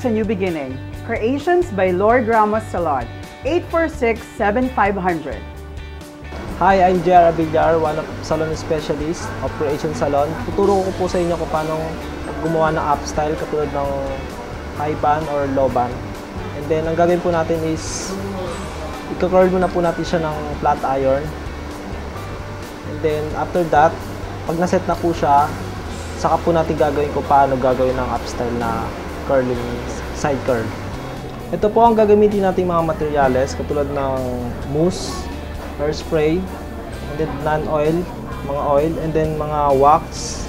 a new beginning. Creations by Lord Ramos Salon, 846-7500. Hi, I'm JR Abillar, one of salon specialist of Creation Salon. Tuturo ko po sa inyo kung paano gumawa ng up style katulad ng high band or low band. And then, ang gagawin po natin is i-curl muna po natin siya ng flat iron. And then, after that, pag naset na po siya, saka po natin gagawin kung paano gagawin ng up style na curling side curl. Ito po ang gagamitin nating mga materyales katulad ng mousse, hairspray, and then non-oil, mga oil, and then mga wax.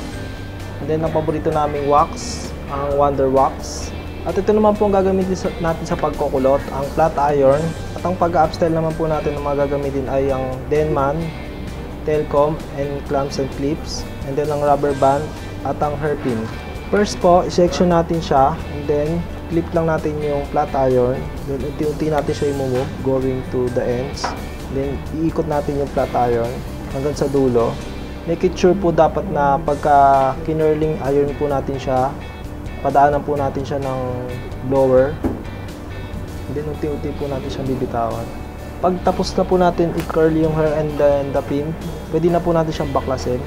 And then ang paborito naming wax, ang Wonder Wax. At ito naman po ang gagamitin natin sa pagkukulot, ang flat iron. At ang pag-upstyle naman po natin na mga gagamitin ay ang Denman, Telcom, and clamps and clips, and then ang rubber band at ang hairpin. First po, i-section natin siya, and then clip lang natin yung flat iron, then unti-unti natin siya i-move going to the ends, then iikot natin yung flat iron hanggang sa dulo. Make it sure po dapat na pagka kinurling iron po natin siya, padaanan po natin siya ng blower, then unti-unti po natin siya bibitawan. Pag tapos na po natin i-curl yung hair and the pin, pwede na po natin siyang baklasin.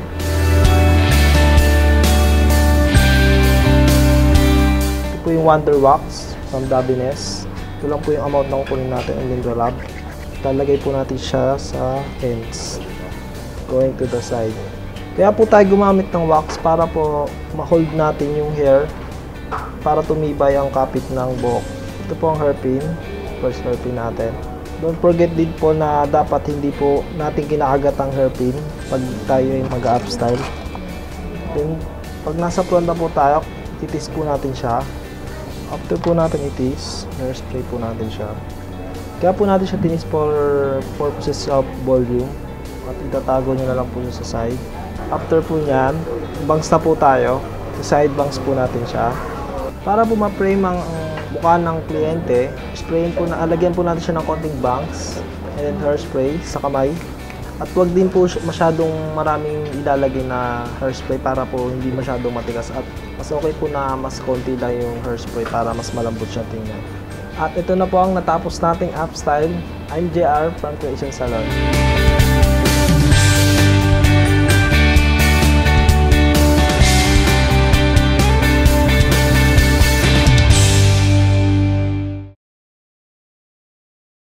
Po yung Wonder Wax from Davines. Ito lang po yung amount na kukunin natin and then rub. Talagay po natin siya sa ends going to the side. Kaya po tayo gumamit ng wax para po ma-hold natin yung hair para tumibay ang kapit ng buhok. Ito po ang hairpin. First hairpin natin. Don't forget din po na dapat hindi po natin kinakagat ang hairpin pag tayo ay mag-up style. Then pag nasa front na po tayo, titis po natin siya. After po natin itis, hairspray po natin siya. Kaya po natin siya tinis for purposes of volume. At itatago nyo na lang po sa side. After po nyan, bangs na po tayo. Side bangs po natin siya. Para po ma-frame ang mukha ng kliyente, alagyan po natin siya ng konting bangs. And then hairspray sa kamay. At huwag din po masyadong maraming ilalagay na hairspray para po hindi masyadong matigas. At mas okay po na mas konti lang yung hairspray para mas malambot siya tingnan. At ito na po ang natapos nating up style. I'm JR from Creation Salon.